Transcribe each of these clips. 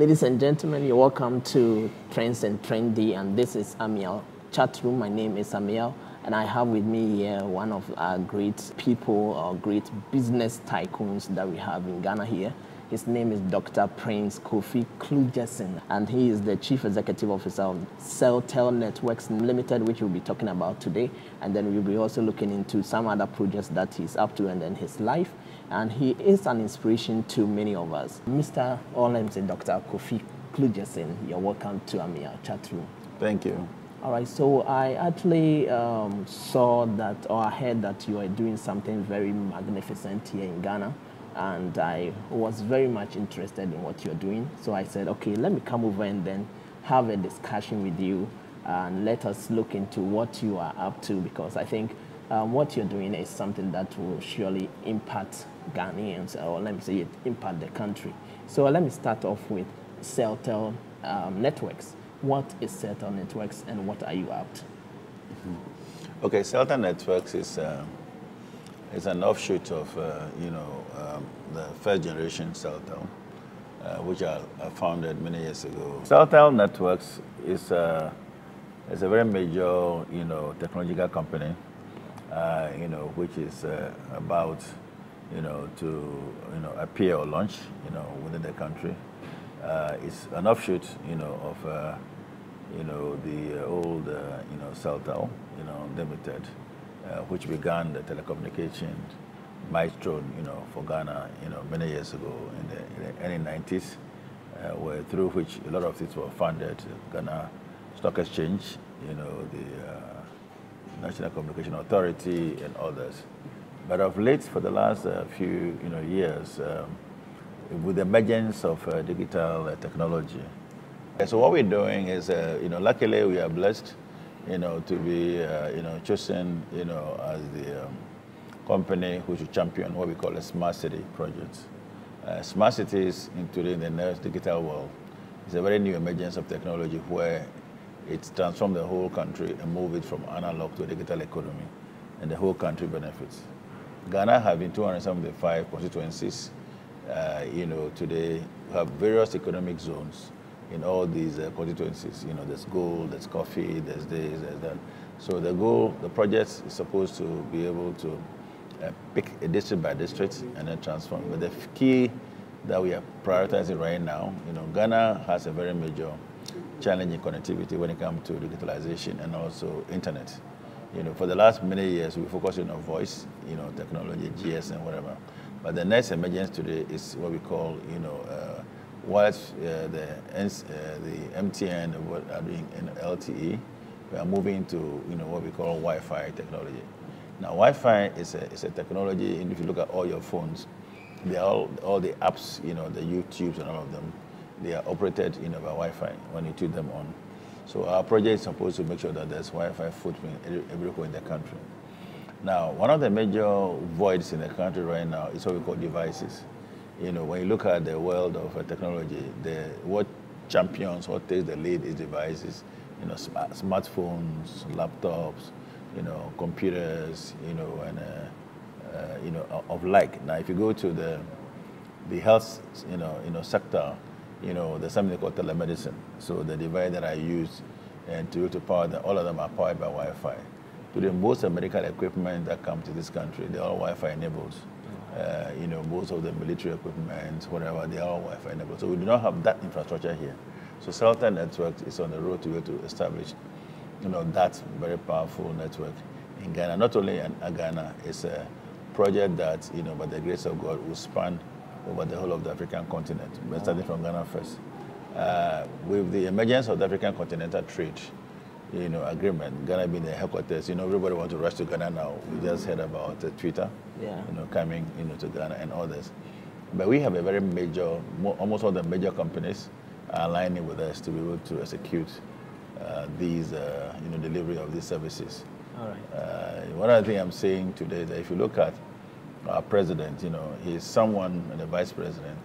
Ladies and gentlemen, you're welcome to Trends and Trendy, and this is Amiel Chat Room. My name is Amiel, and I have with me here one of our great people or great business tycoons that we have in Ghana here. His name is Dr. Prince Kofi Klugerson, and he is the Chief Executive Officer of Celltel Networks Ltd, which we'll be talking about today. And then we'll be also looking into some other projects that he's up to and then his life. And he is an inspiration to many of us. Mr. Dr. Kofi Klugerson, you're welcome to Amiel Chat Room. Thank you. All right, so I actually saw that, or I heard that you are doing something very magnificent here in Ghana. And I was very much interested in what you're doing. So I said, okay, let me come over and then have a discussion with you and let us look into what you are up to, because I think what you're doing is something that will surely impact Ghanaians, or let me say it, impact the country. So let me start off with Celltel Networks. What is Celltel Networks and what are you up to? Okay, Celltel Networks is an offshoot of, the first generation Celltel, which I founded many years ago. Celltel Networks is a very major, technological company, which is about, to, appear or launch, within the country. It's an offshoot, of, the old, Celltel, Limited, which began the telecommunication milestone, for Ghana, many years ago in the early 90s, through which a lot of things were funded. Ghana Stock Exchange, the National Communication Authority and others. But of late, for the last few years, with the emergence of digital technology. So what we're doing is, luckily we are blessed, to be, chosen, as the company who should champion what we call a smart city project. Smart cities, including the next digital world, is a very new emergence of technology where it's transformed the whole country and moved it from analog to a digital economy, and the whole country benefits. Ghana having 275 constituencies, today we have various economic zones in all these constituencies. There's gold, there's coffee, there's this, there's that. So the project is supposed to be able to pick a district by district and then transform. But the key that we are prioritizing right now, Ghana has a very major challenge in connectivity when it comes to digitalization and also internet. For the last many years, we focused on voice, technology, GS and whatever. But the next emergence today is what we call, whilst the MTN are doing in LTE, we are moving to what we call Wi-Fi technology. Now, Wi-Fi is a technology, and if you look at all your phones, they are all the apps, the YouTubes and all of them, they are operated by Wi-Fi when you turn them on. So our project is supposed to make sure that there's Wi-Fi footprint everywhere in the country. Now, one of the major voids in the country right now is what we call devices. When you look at the world of technology, what champions, what takes the lead is devices, smartphones, laptops, computers, and of like. Now, if you go to the health, sector, there's something called telemedicine. So the device that I use and to power them, all of them are powered by Wi-Fi. Today, most of the medical equipment that come to this country, they're all Wi-Fi enabled. Most of the military equipment, whatever, they are all Wi-Fi enabled. So we do not have that infrastructure here. So Celltel Networks is on the road to be able to establish, that very powerful network in Ghana. Not only in Ghana, it's a project that, by the grace of God, will span over the whole of the African continent, but starting from Ghana first. With the emergence of the African Continental Trade, agreement, Ghana being the headquarters, everybody wants to rush to Ghana now. We just heard about Twitter, coming, to Ghana and others. But we have a very major, almost all the major companies are aligning with us to be able to execute these, delivery of these services. All right. One other thing I'm saying today is that if you look at our president, he's someone, and the vice president,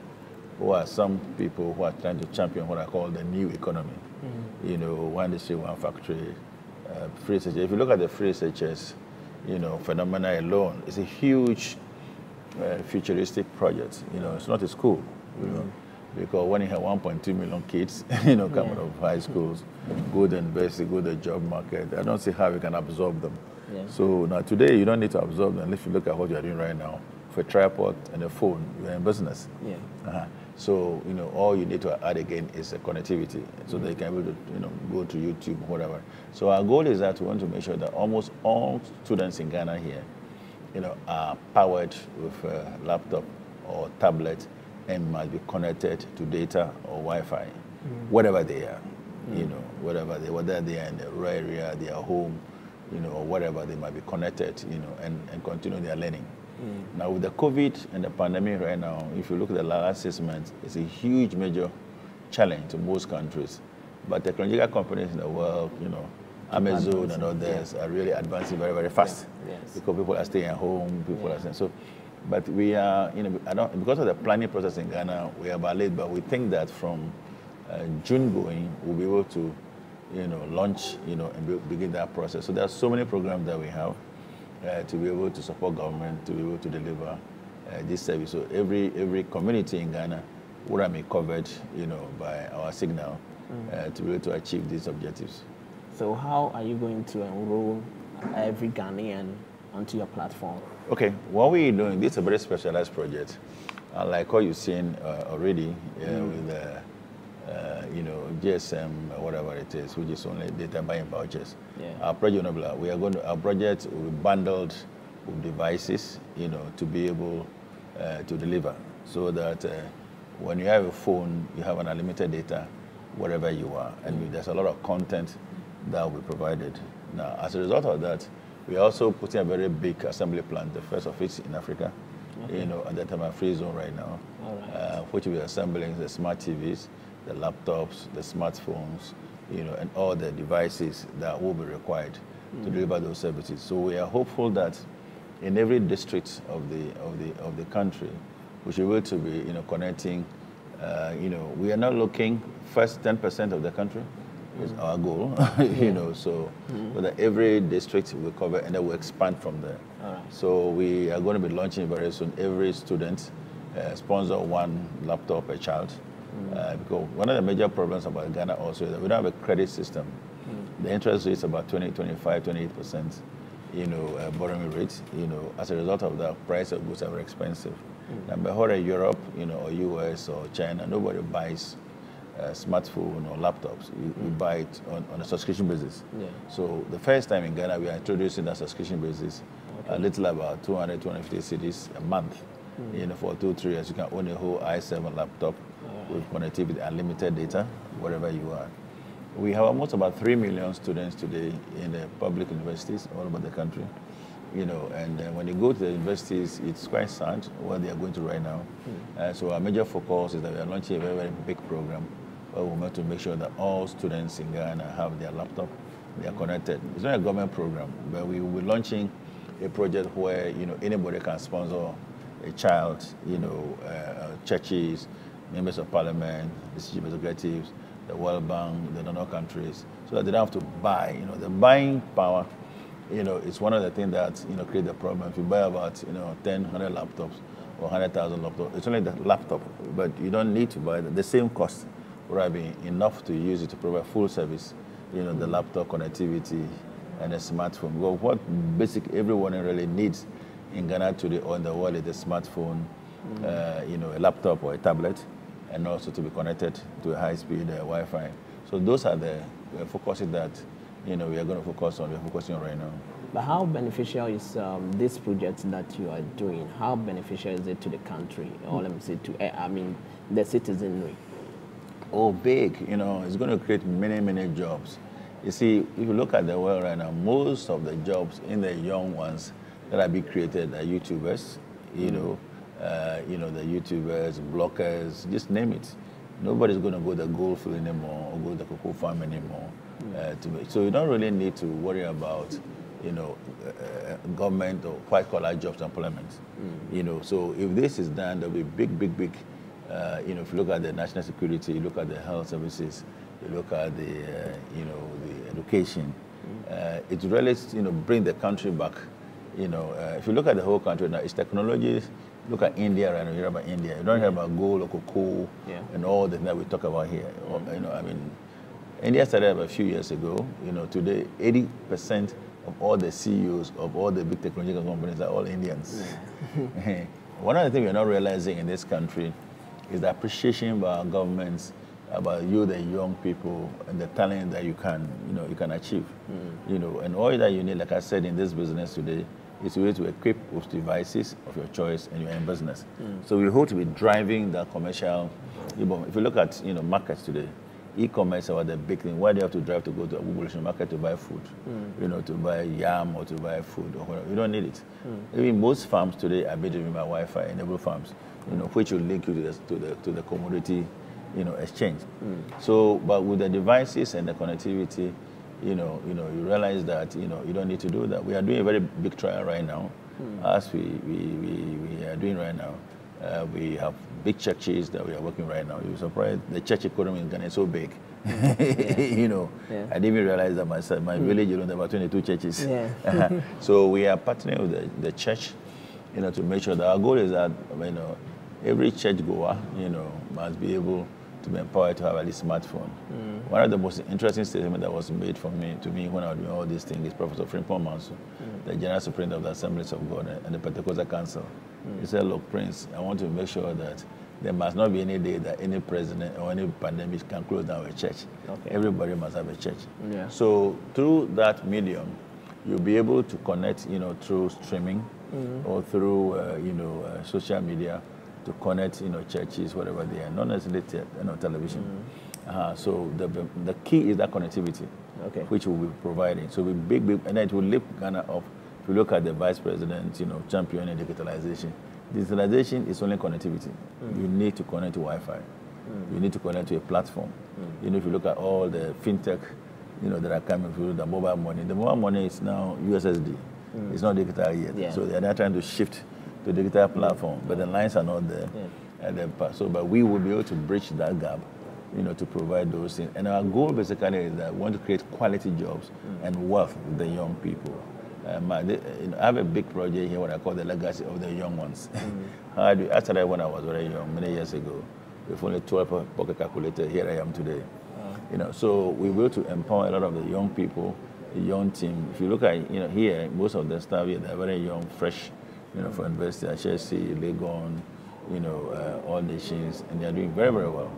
who are some people who are trying to champion what I call the new economy. One industry, one factory, free research. If you look at the free researchers, phenomena alone, it's a huge futuristic project. It's not a school. Because when you have 1.2 million kids, coming out of high schools, go to university, go to the job market, I don't see how we can absorb them. Yeah. So now today, you don't need to absorb them. If you look at what you're doing right now, for a tripod and a phone, you're in business. Yeah. So, all you need to add again is a connectivity, so they can be able to, go to YouTube, whatever. So our goal is that we want to make sure that almost all students in Ghana here, are powered with a laptop or tablet and must be connected to data or Wi-Fi, whatever they are, whether they are in the rural area, they are home, or whatever, they might be connected, and continue their learning. Now with the COVID and the pandemic right now, if you look at the last 6 months, it's a huge major challenge to most countries. But technological companies in the world, Amazon and others are really advancing very, very fast. Yes. Because people are staying at home, people are staying. So, but we are, because of the planning process in Ghana, we are about late, but we think that from June going, we'll be able to, launch, and begin that process. So there are so many programs that we have to be able to support government, to be able to deliver this service. So every community in Ghana would be covered, by our signal to be able to achieve these objectives. So how are you going to enroll every Ghanaian onto your platform? Okay, what we're doing, this is a very specialized project. Like what you've seen already with GSM, whatever it is, which is only data buying vouchers. Yeah. Our project, our project will be bundled with devices, to be able to deliver, so that when you have a phone, you have an unlimited data wherever you are, and there's a lot of content that will be provided. Now, as a result of that, we are also putting a very big assembly plant, the first of it in Africa, at the time free zone right now, which we are assembling the smart TVs, the laptops, the smartphones, and all the devices that will be required to deliver those services. So we are hopeful that in every district of the country, we should be able to be, connecting. We are not looking first 10% of the country is our goal, so that every district will cover, and then we'll expand from there. So we are going to be launching very soon. Every student sponsor one laptop per child. Because one of the major problems about Ghana also is that we don't have a credit system. The interest rate is about 20, 25, 28%, borrowing rate. As a result of that, price of goods are very expensive. Now, before Europe, or US or China, nobody buys a smartphone or laptops. We buy it on a subscription basis. Yeah. So the first time in Ghana, we are introducing that subscription basis, a little about 200, 250 cedis a month. For 2-3 years, you can own a whole i7 laptop with connectivity, unlimited data, wherever you are. We have almost about 3 million students today in the public universities all over the country. And when they go to the universities, it's quite sad what they are going through right now. So our major focus is that we are launching a very, very big program where we want to make sure that all students in Ghana have their laptop, they are connected. It's not a government program, but we will be launching a project where anybody can sponsor a child, churches, members of parliament, the chief executives, the World Bank, the donor countries, so that they don't have to buy. The buying power, is one of the things that create the problem. If you buy about 10, 100 laptops or 100,000 laptops, it's only the laptop, but you don't need to buy the same cost would be enough to use it to provide full service. The laptop connectivity and a smartphone. Well, what basic everyone really needs in Ghana today or in the world is a smartphone, a laptop or a tablet, and also to be connected to a high-speed Wi-Fi. So those are the focuses that we are going to focus on. We're focusing on right now. But how beneficial is this project that you are doing? How beneficial is it to the country, or let me say to the citizenry? Oh, big! It's going to create many, many jobs. You see, if you look at the world right now, most of the jobs in the young ones that are being created are YouTubers. The YouTubers, bloggers, just name it. Nobody's going to go to the gold field anymore or go to the cocoa farm anymore. So you don't really need to worry about, government or white-collar jobs employment. So if this is done, there'll be big. If you look at the national security, you look at the health services, you look at the, the education, it really, bring the country back. If you look at the whole country now, it's technology Look at India right now. You hear about India. You don't hear about gold or cocoa and all the things that we talk about here. You know, I mean, India started about a few years ago. You know, today 80% of all the CEOs of all the big technological companies are all Indians. Yeah. One of the things we're not realizing in this country is the appreciation by our governments about you, the young people, and the talent that you can achieve. You know, and all that you need, like I said, in this business today, is a way to equip with devices of your choice, and you're in business. So we hope to be driving the commercial. If you look at markets today, e-commerce are the big thing. Why do you have to drive to go to a Google market to buy food? You know, to buy yam or to buy food or whatever. You don't need it. Even most farms today are built by Wi-Fi enabled farms, which will link you to the commodity, exchange. So, but with the devices and the connectivity, you realize that you don't need to do that. We are doing a very big trial right now, as we are doing right now. We have big churches that we are working right now. You're surprised the church economy in Ghana is so big. I didn't even realize that myself. My village, there are about 22 churches. So we are partnering with the church, to make sure that our goal is that every church goer, must be able to be empowered to have at least a smartphone. One of the most interesting statements that was made to me when I was doing all these things is Professor Frimpong Manso, the General Superintendent of the Assemblies of God and the Pentecostal Council. He said, look, Prince, I want to make sure that there must not be any day that any president or any pandemic can close down a church. Everybody must have a church. So through that medium, you'll be able to connect, through streaming or through, social media, to connect, churches, whatever they are, not necessarily television. So the key is that connectivity, which we'll be providing. So we big, and then it will lift Ghana up. If you look at the vice president, championing digitalization. Digitalization is only connectivity. You need to connect to Wi-Fi. You need to connect to a platform. If you look at all the fintech, that are coming through the mobile money is now USSD. It's not digital yet. So they're not trying to shift to digital platform, but the lines are not there. But we will be able to bridge that gap, to provide those things. And our goal basically is that we want to create quality jobs and wealth with the young people. I have a big project here, what I call the legacy of the young ones. I started when I was very young, many years ago, with only 12 pocket calculator. Here I am today. So we will to empower a lot of the young people, the young team. If you look at here, most of the staff here, they're very young, fresh. For university, HSC, Legon, all nations, and they're doing very, very well.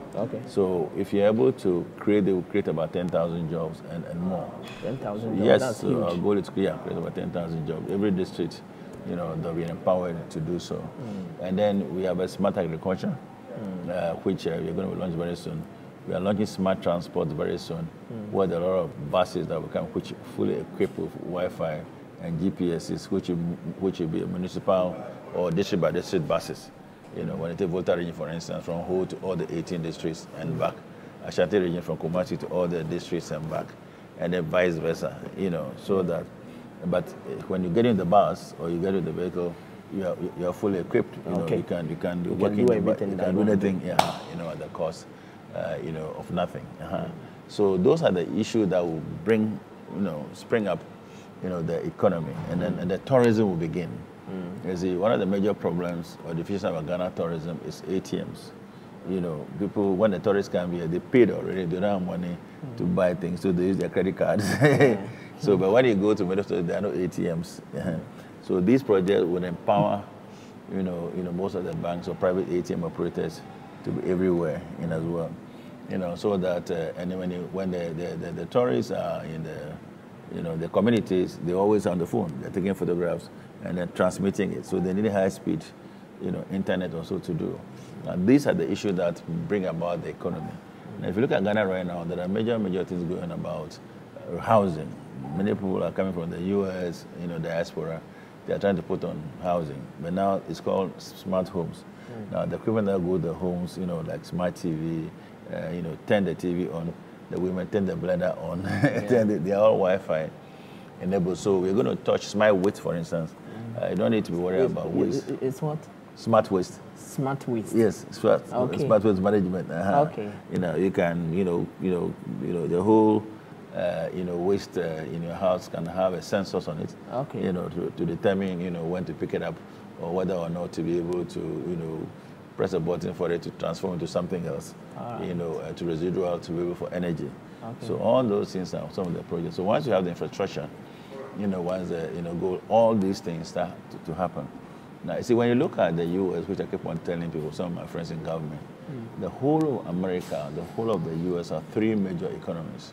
So if you're able to create, they will create about 10,000 jobs and more. 10,000 jobs, yes, that's so huge. our goal is to create about 10,000 jobs. Every district, they'll be empowered to do so. And then we have a smart agriculture, which we're going to launch very soon. We are launching smart transport very soon, where there are a lot of buses that which fully equipped with Wi-Fi and GPSs, which will be municipal or district by district buses. When you take Volta region, for instance, from Ho to all the 18 districts and back, Ashanti region from Kumasi to all the districts and back, and then vice versa. So that. But when you get in the bus or you get in the vehicle, you are fully equipped. You can do anything. At the cost, of nothing. So those are the issues that will bring, spring up. The economy, and then the tourism will begin. You see, one of the major problems or deficiencies of Ghana tourism is ATMs. People, when the tourists come here, they paid already, they don't have money to buy things, so they use their credit cards. So, but when you go to middle store, there are no ATMs. So these projects will empower, most of the banks or private ATM operators to be everywhere, as well. So that, and when the tourists are in the communities, they're always on the phone. They're taking photographs and then transmitting it. So they need high speed, internet also to do. And these are the issues that bring about the economy. And if you look at Ghana right now, there are major things going on about housing. Many people are coming from the US, diaspora. They are trying to put on housing. But now it's called smart homes. Now the equipment that go to the homes, like smart TV, turn the TV on. The women turn the blender on. They are all Wi-Fi enabled. So we're going to touch smart waste, for instance. You don't need to be worried about waste. It's what? Smart waste. Smart waste. Yes, smart waste management. You can, the whole, waste in your house can have a sensors on it. To determine, when to pick it up or whether or not to be able to, press a button for it to transform into something else, to residual, to be able for energy. Okay. So all those things are some of the projects. So once you have the infrastructure, once the, go, all these things start to happen. Now, you see, when you look at the U.S., which I keep on telling people, some of my friends in government, the whole of America, the whole of the U.S. are three major economies.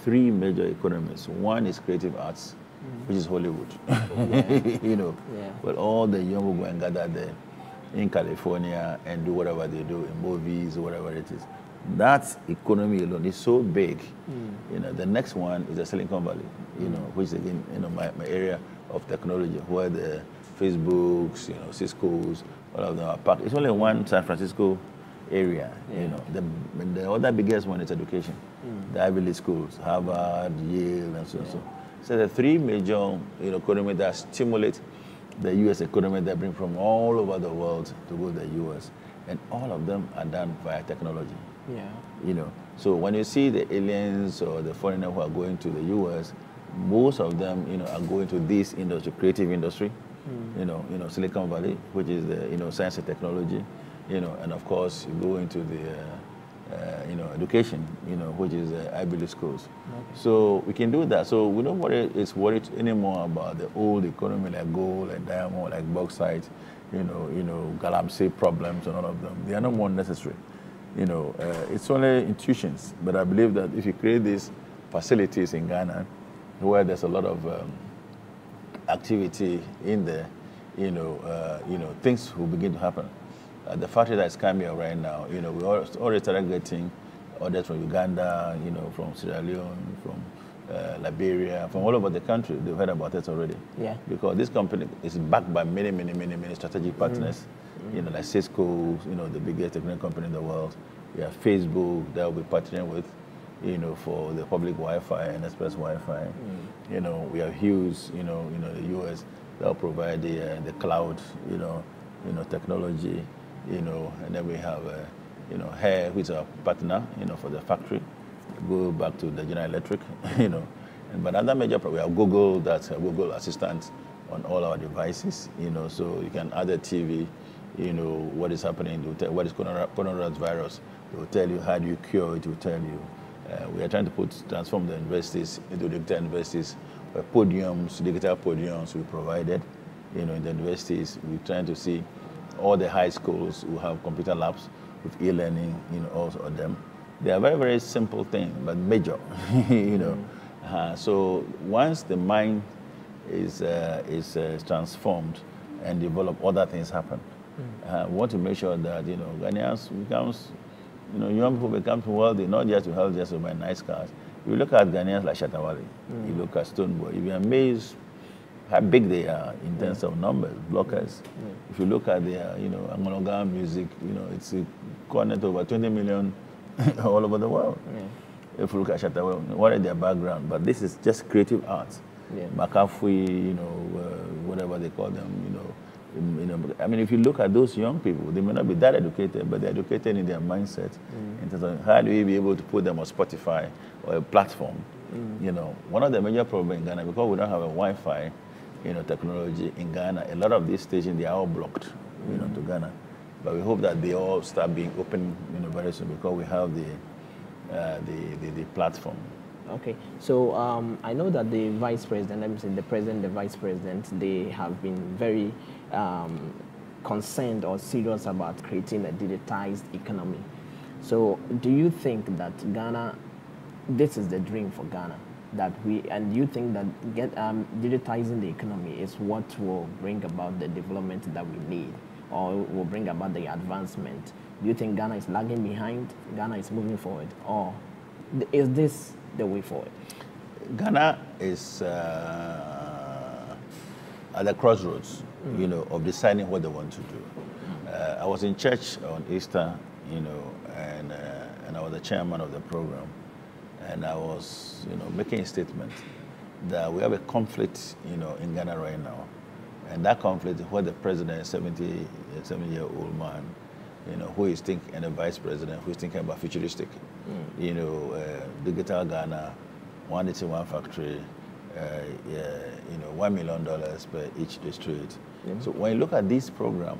Three major economies. One is creative arts, which is Hollywood. Well, all the young will go and gather there in California and do whatever they do in movies or whatever it is. That economy alone is so big. The next one is the Silicon Valley, which is again, my area of technology, where the Facebooks, Cisco's, all of them are packed. It's only one San Francisco area, The other biggest one is education. The Ivy League schools, Harvard, Yale, and so on. So the three major economy that stimulate the U.S. economy that bring from all over the world to go to the U.S. And all of them are done via technology. So when you see the aliens or the foreigners who are going to the U.S., most of them, are going to this industry, creative industry, Silicon Valley, which is the, science and technology, and of course you go into the, education, which is the Ivy League schools. Okay. So we can do that. So we don't worried anymore about the old economy like gold, like diamond, like bauxite, galamsey problems and all of them. They are no more necessary. It's only intuitions, but I believe that if you create these facilities in Ghana, where there's a lot of activity in there, things will begin to happen. The factory that's coming here right now, we already started getting orders from Uganda, from Sierra Leone, from Liberia, from all over the country. They've heard about it already. Yeah. Because this company is backed by many strategic partners. Like Cisco, the biggest technology company in the world. We have Facebook that we'll be partnering with, for the public Wi-Fi and express Wi-Fi. We have Hughes, the US, that'll provide the cloud, technology, and then we have, Hair, which is our partner, for the factory. Go back to the General Electric, But another major problem, we have Google, that's a Google Assistant on all our devices, so you can add a TV, what is happening, what is coronavirus, it will tell you how do you cure it, it will tell you. We are trying to transform the universities into digital universities, podiums, digital podiums we provided, in the universities. We're trying to see all the high schools who have computer labs with e-learning, also of them. They are very simple things, but major, So once the mind is transformed and developed, other things happen. We want to make sure that, Ghanaians becomes, young people become wealthy, not just to help just to buy nice cars. You look at Ghanaians like Shatawale, you look at Stoneboy, you'll be amazed how big they are in terms of numbers, blockers. If you look at their, Angologa music, it's connected over 20 million all over the world. If you look at Shatawale, what is their background? But this is just creative arts. Makafui, whatever they call them, I mean, if you look at those young people, they may not be that educated, but they're educated in their mindset. In terms of how do we be able to put them on Spotify or a platform? One of the major problems in Ghana, because we don't have a Wi-Fi, technology in Ghana, a lot of these stations, they are all blocked, to Ghana. But we hope that they all start being open, very soon, because we have the platform. Okay, so I know that the Vice President, let me say the President, the Vice President, they have been very concerned or serious about creating a digitized economy. So do you think that Ghana, this is the dream for Ghana, and you think that digitizing the economy is what will bring about the development that we need, or will bring about the advancement? Do you think Ghana is lagging behind, Ghana is moving forward, or is this the way forward? Ghana is at the crossroads, of deciding what they want to do. I was in church on Easter, and I was the chairman of the program, and I was, making a statement that we have a conflict, in Ghana right now, and that conflict is where the president, 70-year-old man, who is thinking, and the vice president who is thinking about futuristic, digital Ghana, 181 factory, $1 million per each district, So when you look at this program,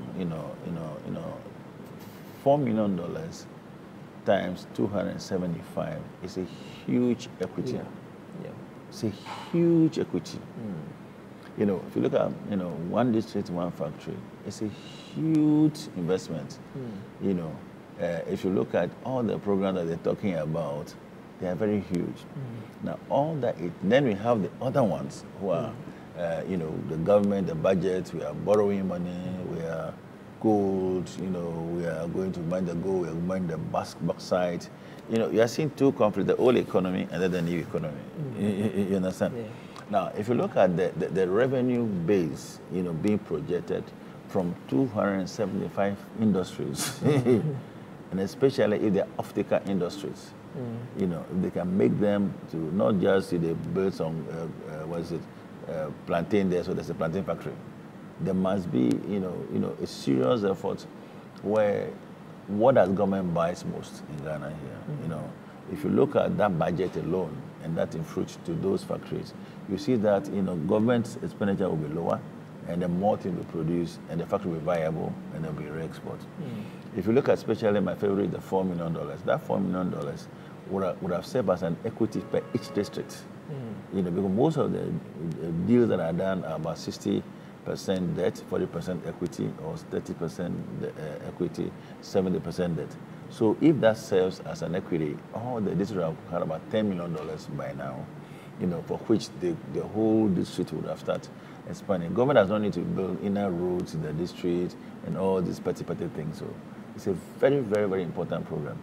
$4 million times 275 is a huge equity. It's a huge equity. If you look at one district, one factory, it's a huge investment. If you look at all the programs that they're talking about, they are very huge. Now all that, then we have the other ones who are, the government, the budget. We are borrowing money. We are gold. We are going to mine the gold. We are mine the bauxite. You are seeing two conflicts: the old economy and then the new economy. You understand? Yeah. Now, if you look at the revenue base, being projected from 275 industries, and especially if they're optical industries, if they can make them to not just they build some, plantain there, so there's a plantain factory. There must be, a serious effort where what does government buys most in Ghana here? If you look at that budget alone and that in fruit to those factories, you see that government expenditure will be lower, and then more things will produce, and the factory will be viable, and there will be re-export. If you look at, especially my favorite, the $4 million, that $4 million would have served as an equity per each district. Because most of the deals that are done are about 60% debt, 40% equity, or 30% equity, 70% debt. So if that serves as an equity, all the districts have had about $10 million by now, for which the whole district would have started expanding. Government does not need to build inner roads in the district and all these petty things. So it's a very, very, very important program.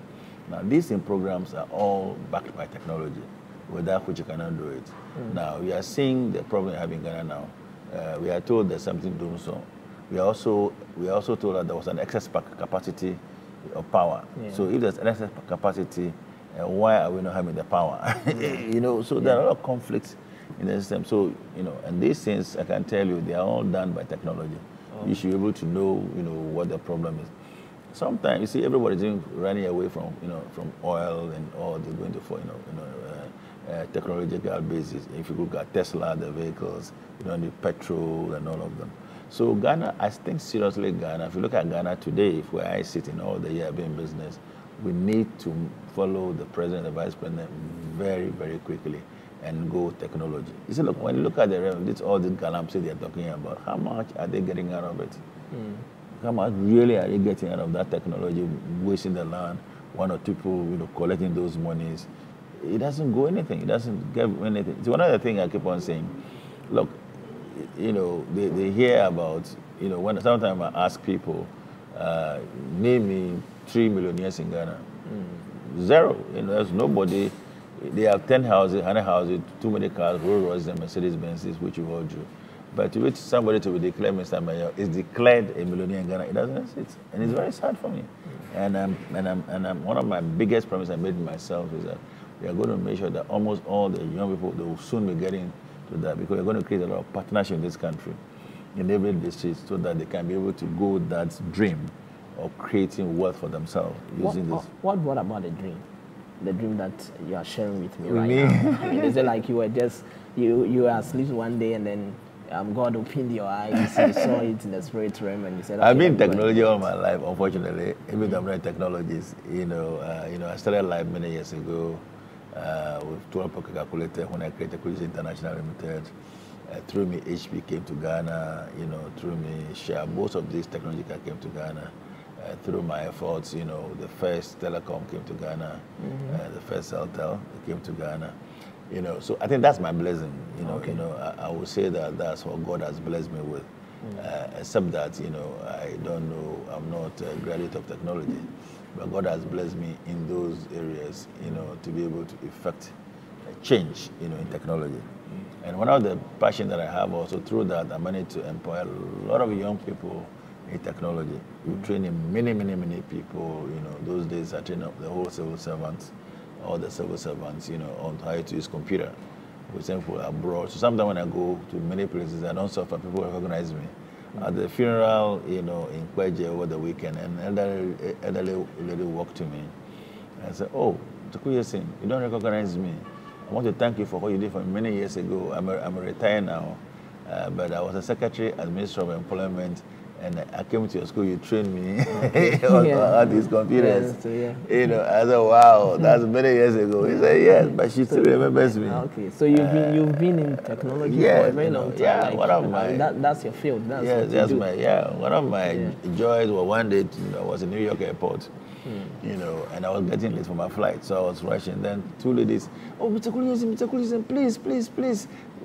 Now, these programs are all backed by technology, without which you cannot do it. Now, we are seeing the problem we have in Ghana now. We are told there's something doing so. We are also told that there was an excess capacity of power. So if there's an excess capacity, why are we not having the power? So there are a lot of conflicts in the system. So, and these things, I can tell you, they are all done by technology. You should be able to know, what the problem is. Sometimes, you see, everybody's running away from, from oil and all, they're going to, technological basis. If you look at Tesla, the vehicles, the petrol and all of them. So Ghana, I think seriously Ghana, if you look at Ghana today, where I sit in all the year being business, we need to follow the president and the vice president very, very quickly and go technology. You see, look, when you look at the revenue, all the galamsey they're talking about, how much are they getting out of it? How much really are they getting out of that technology, wasting the land, one or two people, collecting those monies? It doesn't go anything. It doesn't give anything. It's one other thing I keep on saying. Look, they hear about, when sometimes I ask people, name me 3 millionaires in Ghana. Zero. There's nobody. They have 10 houses, 100 houses, too many cars, Rolls Royces and Mercedes Benzes, which you all do. But to which somebody to be declared Mr. Mayor is declared a millionaire in Ghana, it doesn't exist. And it's very sad for me. And one of my biggest promises I made myself is that we are going to make sure that almost all the young people, they will soon be getting to that, because we're going to create a lot of partnership in this country, in every district, so that they can be able to go that dream of creating wealth for themselves using this. What about the dream? The dream that you are sharing with me right now. I mean, is it like you were just, you were asleep one day and then God opened your eyes, you saw it in the spirit realm, and you said, okay, I've been in technology all my life, unfortunately. Even though I'm not technologies, I started life many years ago with 12-pocket calculator when I created Credit International Limited. Through me, HP came to Ghana. Through me, Share. Most of these technology came to Ghana. Through my efforts, the first telecom came to Ghana. The first Celltel came to Ghana. So I think that's my blessing. I would say that that's what God has blessed me with. Except that, I don't know, I'm not a graduate of technology, but God has blessed me in those areas, to be able to effect a change, in technology. And one of the passion that I have also through that, I managed to employ a lot of young people in technology. We train many, many, many people. Those days I trained up the whole civil servants, all the civil servants, on how to use computer. We send people abroad. So sometimes when I go to many places, I don't suffer. People recognize me. At the funeral, in Kweje over the weekend, an elderly lady walked to me and said, "Oh, Takuya Singh, you don't recognize me. I want to thank you for what you did for me many years ago. I'm retired now. but I was a secretary at Ministry of Employment, and I came to your school, you trained me on these computers. You know, I said, wow, that's many years ago. He said, yes, but she still remembers me. Okay, so you've been in technology for a very long time. Yeah, like, one of my... that's your field. That's one of my joys was one day, I was in New York airport, you know, and I was getting late for my flight, so I was rushing. Then two ladies, oh, Mr. Kulisin, please,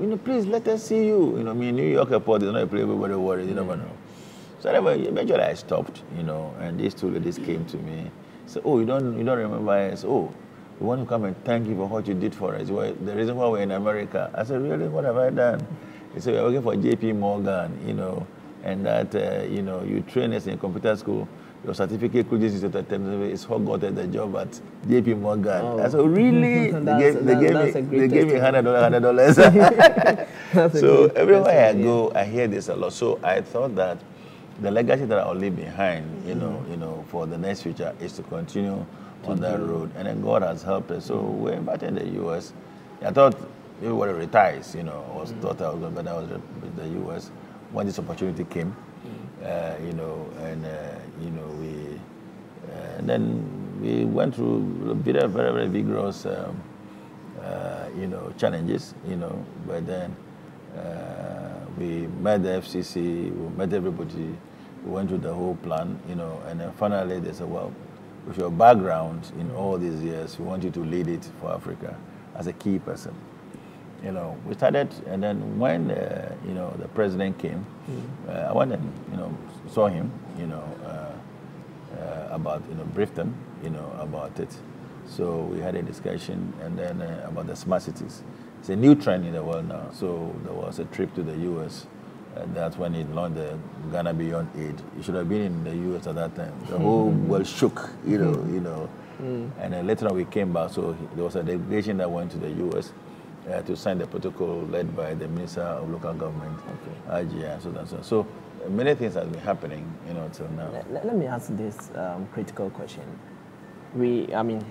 you know, please let us see you. You know, I mean, New York airport is not a place everybody worries, you never know. So anyway, eventually I stopped, you know, and these two ladies came to me. Said, oh, you don't remember us? Oh, we want to come and thank you for what you did for us. Well, the reason why we're in America. I said, really? What have I done? He said, we're working for JP Morgan, you know, and that, you know, you train us in computer school. Your certificate could just is what got the job at JP Morgan. Oh. I said, really? They gave me $100. So everywhere I go, I hear this a lot. So I thought that the legacy that I'll leave behind, you know, for the next future is to continue on that road. And then God has helped us. So we're invited in the U.S. I thought everybody retires, you know, thought I was going, but I was with the U.S. when this opportunity came, you know, and, you know, and then we went through a bit of very, very vigorous, you know, challenges, you know, but then we met the FCC, we met everybody, we went through the whole plan, you know, and then finally they said, well, with your background in all these years, we want you to lead it for Africa as a key person. You know, we started, and then when, you know, the president came, I went and, you know, saw him, you know, about, you know, briefed him, you know, about it. So we had a discussion, and then about the smart cities. It's a new trend in the world now. So there was a trip to the U.S. That's when it launched the Ghana Beyond Aid. It should have been in the U.S. at that time. The whole world shook, you know. And then later on we came back. So there was a delegation that went to the U.S. To sign the protocol led by the Minister of Local Government, IGI, and so on and so on. So many things have been happening, you know, till now. Let me ask this critical question. I mean,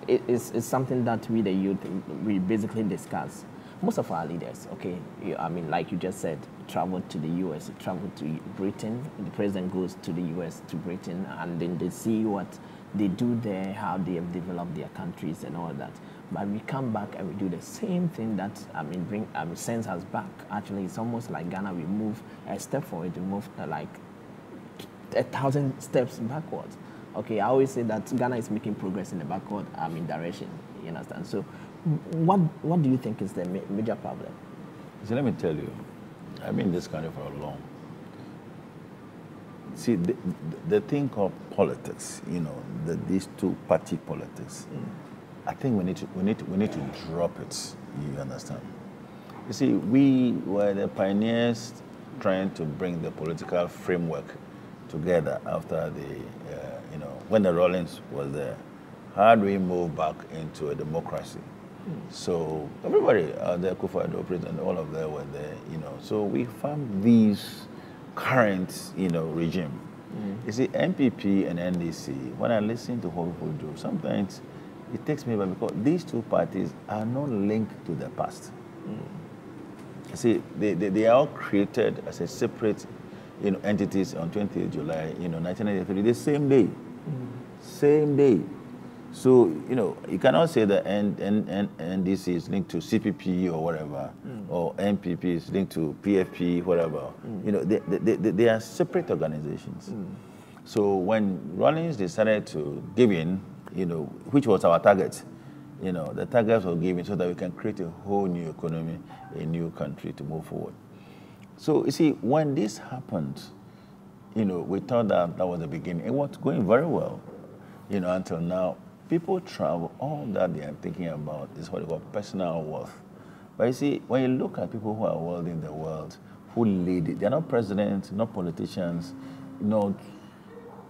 it's something that we, the youth, we basically discuss. Most of our leaders, okay, I mean, like you just said, traveled to the U.S., traveled to Britain. The president goes to the U.S., to Britain, and then they see what they do there, how they have developed their countries and all that. But we come back and we do the same thing that, sends us back. Actually, it's almost like Ghana, we move a step forward, we move like 1,000 steps backwards. Okay, I always say that Ghana is making progress in the backward direction, you understand? So what do you think is the major problem? So let me tell you, I've been in this country for a long. See, the thing called politics, you know, these two-party politics, I think we need to drop it, you understand? You see, we were the pioneers trying to bring the political framework together after the, you know, when the Rawlings was there. How do we move back into a democracy? So everybody, the Kufuor, President, all of them were there, you know. So we found these current, you know, regime. You see, MPP and NDC, when I listen to what people do, sometimes it takes me back because these two parties are not linked to the past. You see, they are all created as a separate, you know, entities on 20th July, you know, 1993, the same day. Same day. So, you know, you cannot say that NDC is linked to CPP or whatever, or MPP is linked to PFP, whatever. You know, they are separate organizations. So when Rawlings decided to give in, you know, which was our target, you know, the targets were given so that we can create a whole new economy, a new country to move forward. So, you see, when this happened, you know, we thought that that was the beginning. It was going very well, you know, until now. People travel, all that they are thinking about is what they call personal wealth. But you see, when you look at people who are wealthy in the world, who lead it, they're not presidents, not politicians, not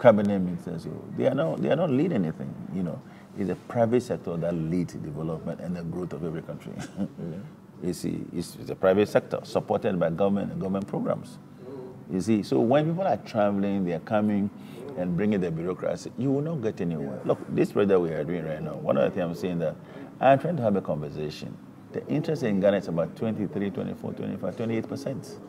cabinet ministers. They are not leading anything, you know. It's the private sector that leads development and the growth of every country. You see, it's the private sector supported by government and government programs. You see, so when people are traveling, they are coming and bringing the bureaucracy, you will not get anywhere. Look, this project we are doing right now, one of the things I'm saying that I'm trying to have a conversation. the interest in Ghana is about 23, 24, 25, 28%.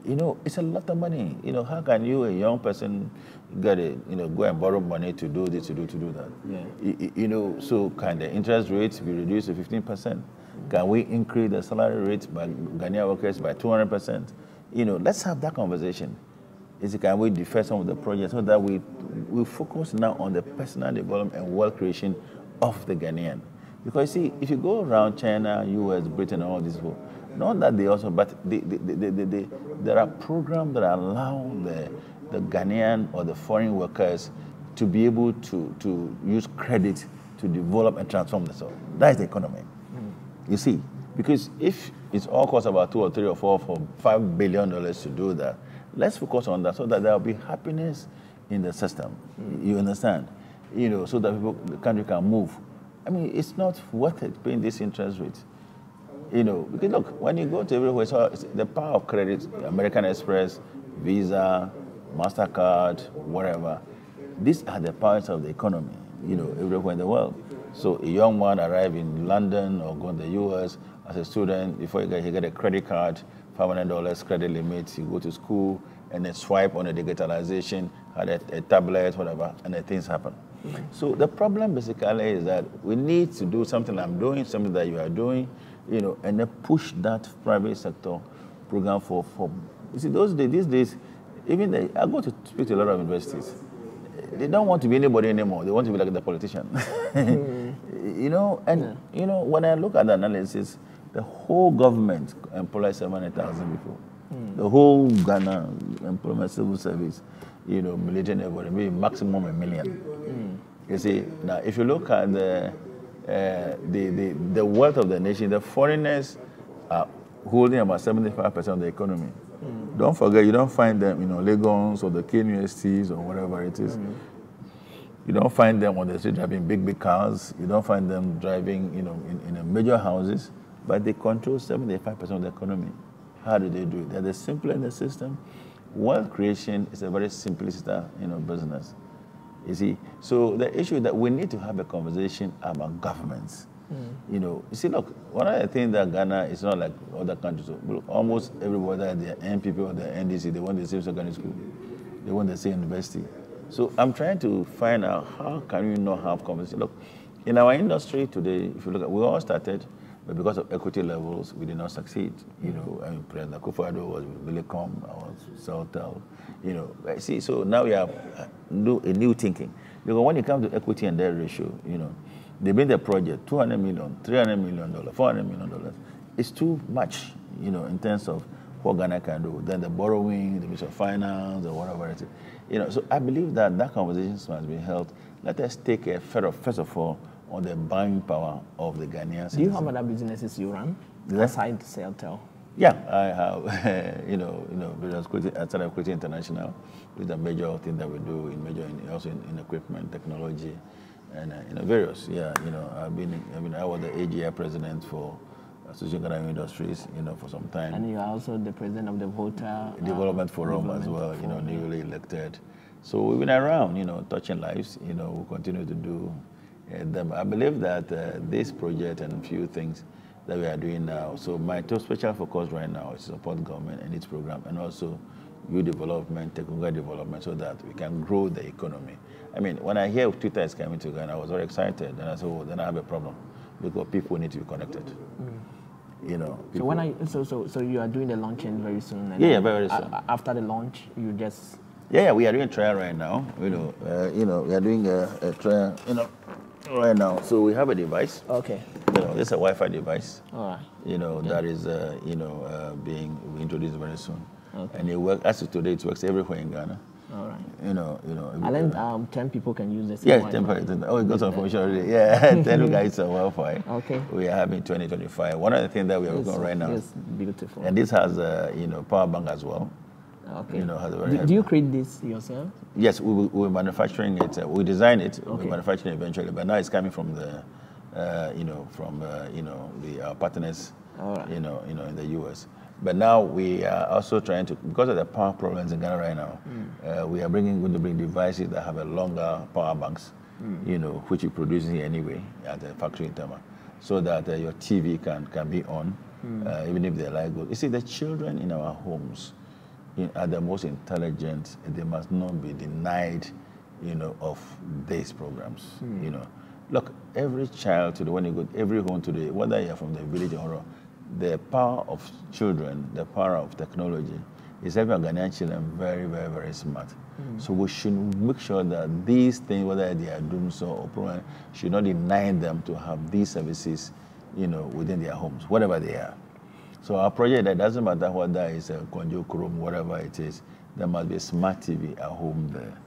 You know, it's a lot of money. You know, how can you, a young person, get a, you know, go and borrow money to do this, to do that? Yeah. You know, so can the interest rates be reduced to 15%? Can we increase the salary rates by Ghanaian workers by 200%? You know, let's have that conversation. Can we defer some of the projects so that we focus now on the personal development and wealth creation of the Ghanaian? Because see, if you go around China, US, Britain, and all these people, not that they also, but there are programs that allow the Ghanaian or the foreign workers to be able to use credit to develop and transform themselves. That is the economy. You see, because if it's all costs about 2 or 3 or 4 for $5 billion to do that, let's focus on that so that there will be happiness in the system. You understand? You know, so that the country can move. I mean, it's not worth it paying this interest rate. You know, because look, when you go to everywhere, so the power of credit, American Express, Visa, MasterCard, whatever, these are the powers of the economy, you know, everywhere in the world. So a young man arrive in London or go to the US as a student, before he get a credit card, $500 credit limit, you go to school and then swipe on the digitalization, had a tablet, whatever, and then things happen. So the problem basically is that we need to do something I'm doing, something that you are doing, you know, and then push that private sector program for you see, these days, even I go to speak to a lot of universities. They don't want to be anybody anymore. They want to be like the politician. You know, and you know, when I look at the analysis, the whole government employs 700,000 people. The whole Ghana employment civil service, you know, military and everybody, maybe maximum 1 million. You see, now if you look at the wealth of the nation, the foreigners are holding about 75% of the economy. Don't forget, you don't find them, you know, Lagos or the KNUSTs or whatever it is. You don't find them on the street driving big cars. You don't find them driving, you know, in major houses, but they control 75% of the economy. How do they do it? They're the simpler in the system. Wealth creation is a very simplistic, you know, business. You see, so the issue is that we need to have a conversation about governments. You know, you see, look, one of the things that Ghana is not like other countries. So almost everybody, they're NPP or the NDC, they want the same secondary school. They want the same university. So I'm trying to find out how can we not have conversation. Look, in our industry today, if you look at, we all started, but because of equity levels, we did not succeed. You know, I mean, President Akufo-Addo was Telecom, I was Celltel. You know, see, so now we have a new thinking. Because when it comes to equity and debt ratio, you know, they made the project $200 million, $300 million, $400 million. It's too much, you know, in terms of what Ghana can do. Then the borrowing, the Ministry of Finance, or whatever it is. You know, so I believe that conversation must be held. Let us take a first of all on the buying power of the Ghanaians. Do you have other businesses you run aside Celltel? Yeah, I have. You know, outside of Equity International, which is a major thing that we do also in equipment, technology, and you know, various. Yeah, you know, I was the AGI president for Association Ghana Industries, you know, for some time. And you are also the president of the Voter Development Forum as well, you know, newly elected. So we've been around, you know, touching lives. You know, we'll continue to do them. I believe that this project and a few things that we are doing now. So my special focus right now is to support government and its program, and also youth development, technical development, so that we can grow the economy. I mean, when I hear Twitter is coming to Ghana, I was very excited. And I said, oh, then I have a problem, because people need to be connected. You know. So you are doing the launching very soon. And yeah, very soon. After the launch, you just. Yeah, we are doing a trial right now. You know, we are doing a trial. You know, right now. So we have a device. Okay. You know, it's a Wi-Fi device. All right. You know, that is being introduced very soon. Okay. And it works. As of today, it works everywhere in Ghana. All right. You know. And then 10 people can use this. Yeah, 10. Oh, we got some information already. Yeah, 10 guys on Wi-Fi. Okay. We are having 2025. One of the things that we are working on right now. It's beautiful. And this has power bank as well. Okay. You know, has a very do you create this yourself? Yes, we're manufacturing it. We design it. Okay. We're manufacturing it eventually, but now it's coming from the, our partners. All right. You know, in the US. But now we are also trying to, because of the power problems in Ghana right now, we are going to bring devices that have a longer power banks, you know, which we produce here anyway at the factory in Tama. so that your TV can be on, even if they like good. You see, the children in our homes are the most intelligent. They must not be denied, of these programs. Look, every child today, when you go every home today, whether you're from the village or rural, the power of children, the power of technology is helping Ghanaian children very, very, very smart. So we should make sure that these things, whether they are doing so or program, should not deny them to have these services, within their homes, whatever they are. So our project, that doesn't matter whether it's a Konjo Chrome, whatever it is, there must be a smart TV at home there.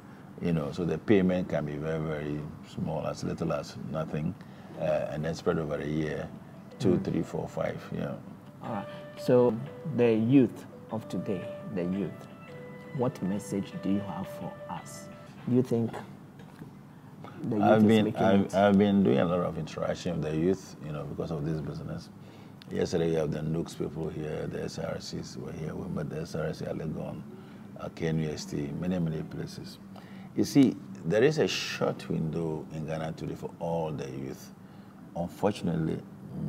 So the payment can be very, very small, as little as nothing, and then spread over a year, 2, 3, 4, 5. All right. So the youth of today, what message do you have for us? Do you think the youth I've been doing a lot of interaction with the youth, because of this business. Yesterday, you have the Nooks people here, the SRCs were here. We met the SRC at Legon, at KNUST, many, many places. You see, there is a short window in Ghana today for all the youth. Unfortunately,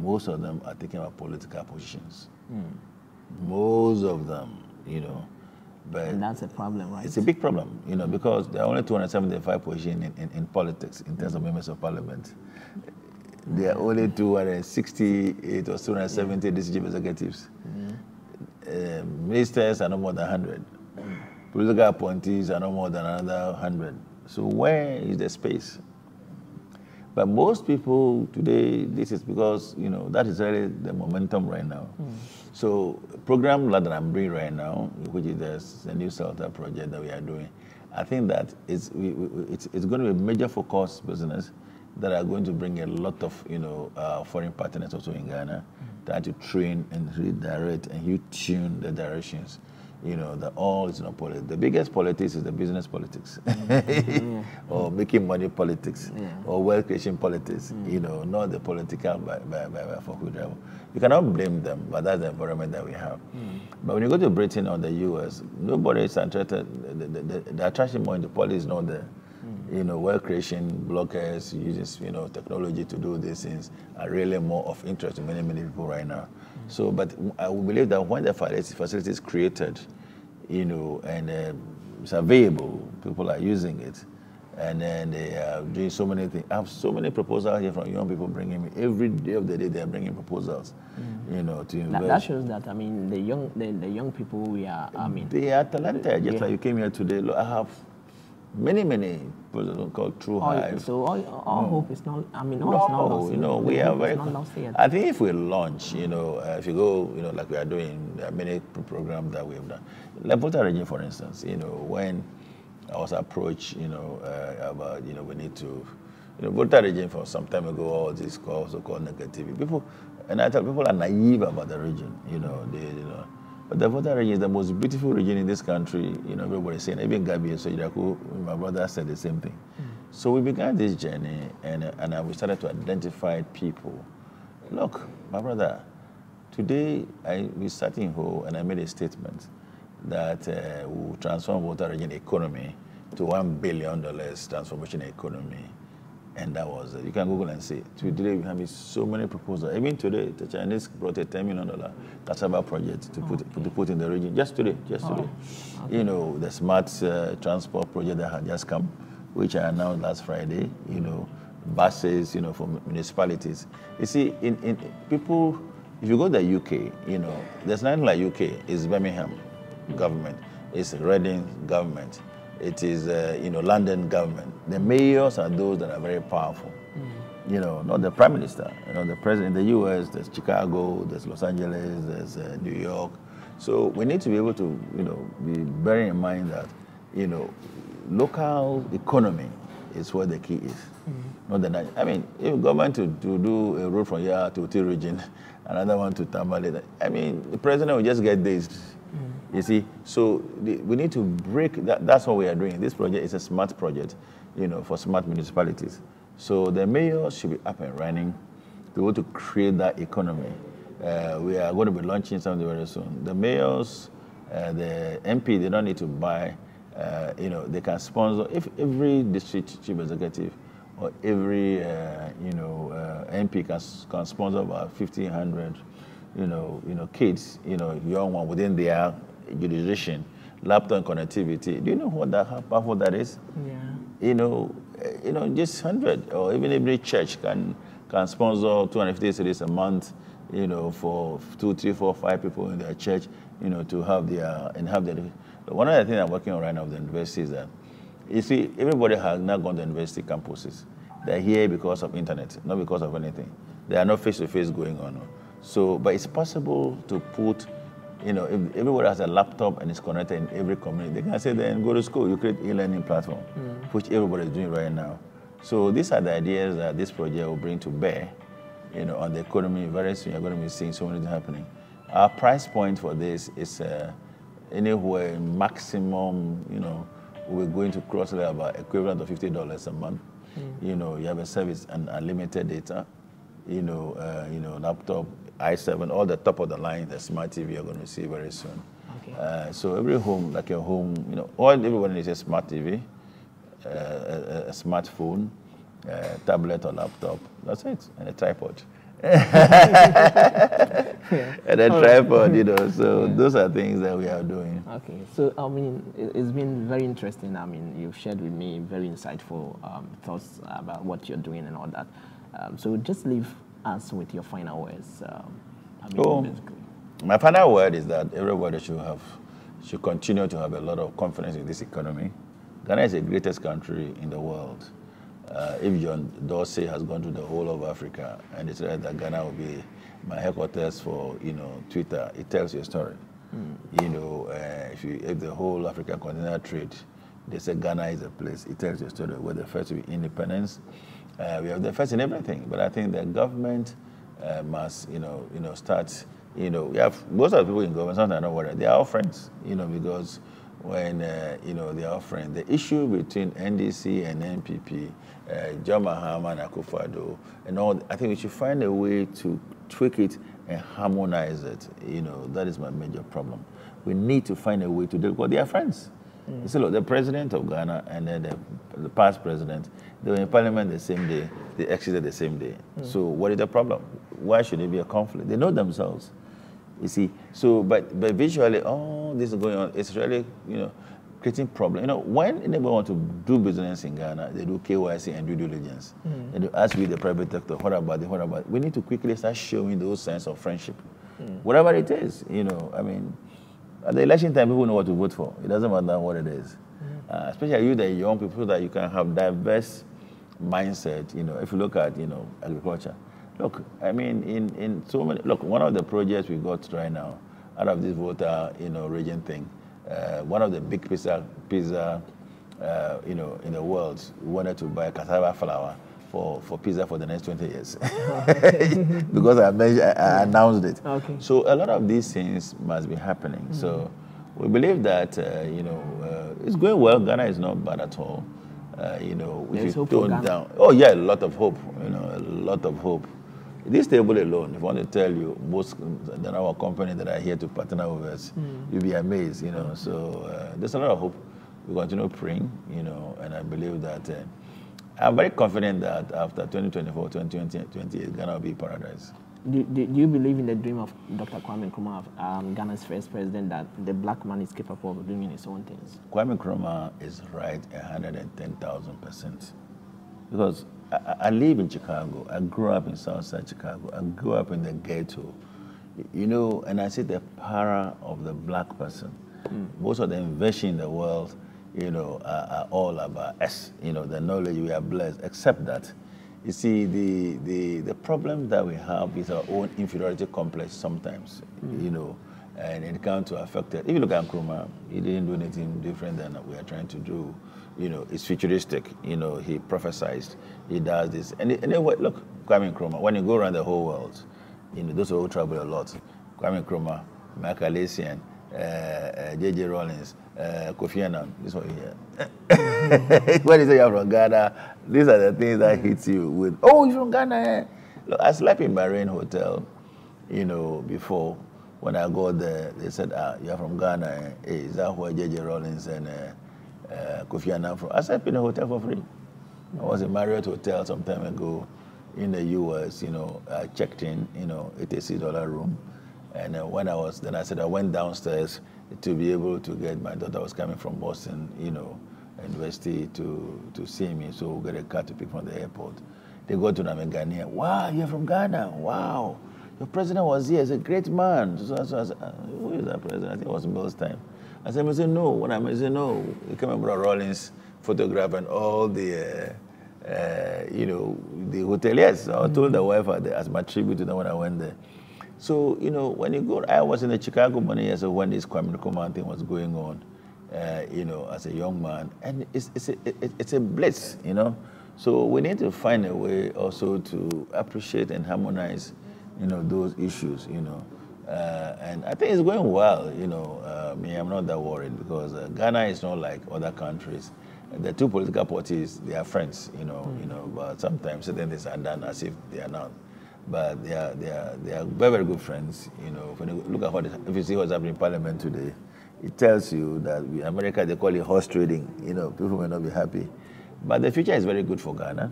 most of them are taking up political positions. Most of them, But and that's a problem, right? It's a big problem, because there are only 275 positions in politics in terms of members of parliament. There are only 268 or 270 district executives. Ministers are no more than 100. Political appointees are no more than another 100. So where is the space? But most people today, this is because, that is really the momentum right now. So program that I'm doing right now, which is the new Celltel project that we are doing, I think that it's going to be a major focus business that are going to bring a lot of foreign partners also in Ghana, trying to train and redirect and you tune the directions. That all is not politics. The biggest politics is the business politics, or making money politics, or wealth creation politics. Not the political by for who level. You cannot blame them, but that's the environment that we have. But when you go to Britain or the US, nobody is attracted. The attraction more in the politics is not there. Wealth creation, bloggers, using technology to do these things are really more of interest to many, many people right now. So, but I believe that when the facility is created, and it's available, people are using it, and then they are doing so many things. I have so many proposals here from young people bringing me. Every day of the day, they are bringing proposals, to invest. That shows that, the young people we are, they are talented, just like you came here today. Look, I have many people called True Hive. So all hope is not, all is not lost. We are very, yet. I think if we launch, if you go, like we are doing, there are many programs that we have done. Like Volta Region, for instance, when I was approached, about, we need to, Volta Region for some time ago, all these calls so called negativity. People, and I tell people are naive about the region, But the Volta region is the most beautiful region in this country. Everybody's saying, even Gabi and Sojidaku, my brother said the same thing. So we began this journey, and we started to identify people. Look, my brother, today we sat in Ho, and I made a statement that we will transform Volta region economy to $1 billion transformation economy. And that was it. You can Google and see. Today we have so many proposals. Even today, the Chinese brought a $10 million cassava project to put in the region. Just today. Okay. The smart transport project that had just come, which I announced last Friday. Buses, for municipalities. You see, in people, if you go to the UK, there's nothing like UK. It's Birmingham government. It's Reading government. It is, London government. The mayors are those that are very powerful. Not the prime minister. The president in the U.S., there's Chicago, there's Los Angeles, there's New York. So we need to be able to, be bearing in mind that, local economy is where the key is. Not the, if government to do a road from here to T region, another one to Tamale, the president will just get this. You see, so we need to break that. That's what we are doing. This project is a smart project, for smart municipalities. So the mayors should be up and running to be able to create that economy. We are going to be launching something very soon. The mayors, the MP, they don't need to buy. They can sponsor. If every district chief executive or every MP can sponsor about 1,500 kids, young one within their jurisdiction, laptop connectivity. Do you know what that how powerful that is? Yeah. Just 100, or even every church can sponsor 250 cities a month, for 2, 3, 4, 5 people in their church, to have their One of the things I'm working on right now with the university is that, you see, everybody has not gone to university campuses. They're here because of internet, not because of anything. There are no face-to-face going on. So, but it's possible to put, if everybody has a laptop and is connected in every community, they can say then go to school, you create e-learning platform, which everybody is doing right now. So these are the ideas that this project will bring to bear, on the economy. Very soon you're going to be seeing so many things happening. Our price point for this is anywhere maximum, we're going to cross about equivalent of $50 a month. You have a service and unlimited data, laptop, i7, all the top of the line, the smart TV you're going to see very soon. Okay. So every home, like your home, everyone needs a smart TV, a smartphone, tablet or laptop. That's it, and a tripod. And a tripod, so those are things that we are doing. Okay, so it's been very interesting. You've shared with me very insightful thoughts about what you're doing and all that. So just leave us with your final words. Basically. My final word is that everybody should continue to have a lot of confidence in this economy. Ghana is the greatest country in the world. If John Dorsey has gone to the whole of Africa and decided that Ghana will be my headquarters for Twitter, it tells you a story. If the whole African continental trade, they say Ghana is a place, it tells you a story. We're the first to be independence. We have the first in everything, but I think the government must start. We have most of the people in government, sometimes I know what they are all friends. Because when they are friends, the issue between NDC and NPP, John Mahama and Akufo-Addo, and all, I think we should find a way to tweak it and harmonize it. That is my major problem. We need to find a way to do it because they are friends. You see, look, the president of Ghana and then the past president, they were in parliament the same day, they exited the same day. So what is the problem? Why should there be a conflict? They know themselves. You see, so but visually, all this is going on. It's really, creating problem. When anybody want to do business in Ghana, they do KYC and due diligence. And they ask you the private sector, what about it? What about it? We need to quickly start showing those signs of friendship, whatever it is. At the election time, people know what to vote for. It doesn't matter what it is. Especially you, the young people, that you can have diverse mindset. If you look at agriculture. Look, in so many, one of the projects we got right now, out of this voter, region thing, one of the big pizza, in the world, wanted to buy cassava flour for pizza for the next 20 years. Because I announced it. Okay. So a lot of these things must be happening. So we believe that, it's going well. Ghana is not bad at all. If you tone down. Oh yeah, a lot of hope, a lot of hope. This table alone, if I want to tell you, most than our company that are here to partner with us, you'll be amazed, So there's a lot of hope. We continue praying, and I believe that I'm very confident that after 2024, 2028, Ghana will be paradise. Do you believe in the dream of Dr. Kwame Nkrumah, Ghana's first president, that the black man is capable of doing his own things? Kwame Nkrumah is right 110,000%. Because I live in Chicago. I grew up in Southside Chicago. I grew up in the ghetto. And I see the power of the black person. Most of the invention in the world, are all about us. The knowledge we are blessed, except that, you see, the problem that we have is our own inferiority complex sometimes, and it comes to affect it. If you look at Nkrumah, he didn't do anything different than we are trying to do. It's futuristic. He prophesized. He does this. And anyway, look, Kwame Nkrumah, when you go around the whole world, those who travel a lot, Kwame Nkrumah, Michael Asian, J.J. Rollins, Kofi Annan, this one here. When you say you're from Ghana, these are the things that hit you with, oh, you're from Ghana. Look, I slept in Marine Hotel, before. When I got there, they said, you're from Ghana. Hey, is that where J.J. Rollins and Kofi Annan from? I slept in a hotel for free. I was in Marriott Hotel some time ago in the U.S., I checked in, $86 room. And when I said I went downstairs to be able to get, my daughter was coming from Boston, University to see me, so we got a car to pick from the airport. They go to them in Ghana. Wow, you're from Ghana. Wow. Your president was here. He's a great man. So I said, who is that president? I think it was Bill's time. I said, no. When I said, no. He came and brought Rollins photograph and all the hoteliers. So I told the wife as my tribute to them when I went there. So, when you go, I was in the Chicago many years ago when this Kwame Nkrumah thing was going on, as a young man. And it's a bliss, So we need to find a way also to appreciate and harmonize, those issues, and I think it's going well, I'm not that worried because Ghana is not like other countries. The two political parties, they are friends, but sometimes certain things are done as if they are not. But they are very, very good friends, When you look at if you see what's happening in Parliament today, it tells you that in America they call it horse trading, people may not be happy. But the future is very good for Ghana,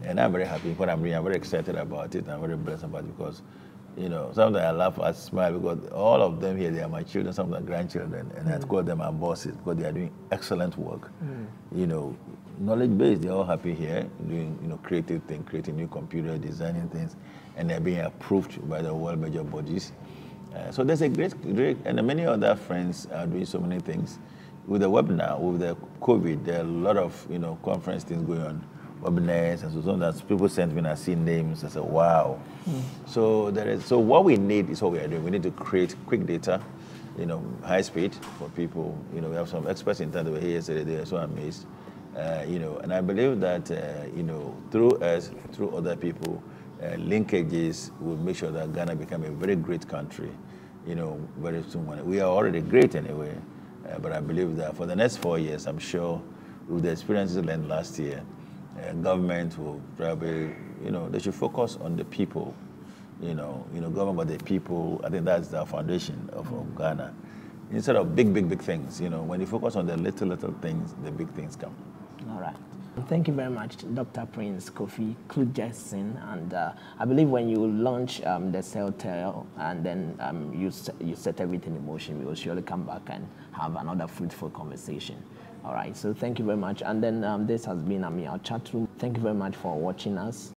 and I'm very happy. What I'm doing, I'm very excited about it. I'm very blessed about it because, sometimes I laugh, I smile because all of them here, they are my children, some of my grandchildren, and I call them our bosses because they are doing excellent work. Knowledge based, they're all happy here, doing creative things, creating new computer, designing things, and they're being approved by the world major bodies. So there's a great, and many other friends are doing so many things. With the webinar, with the COVID, there are a lot of conference things going on, webinars and so on. That people sent me and I see names. I said, wow. So what we need is what we are doing. We need to create quick data, high speed for people. We have some experts in town that were here yesterday. They are so amazed. And I believe that through us, through other people, linkages will make sure that Ghana become a very great country. Very soon. We are already great anyway. But I believe that for the next 4 years, I'm sure with the experiences learned last year, government will probably, they should focus on the people, government by the people. I think that's the foundation of Ghana. Instead of big things, when you focus on the little things, the big things come. All right. Thank you very much, Dr. Prince Kofi Kludjeson. And I believe when you launch the Celltel and then you set everything in motion, we will surely come back and have another fruitful conversation. All right, so thank you very much. And then this has been our chat room. Thank you very much for watching us.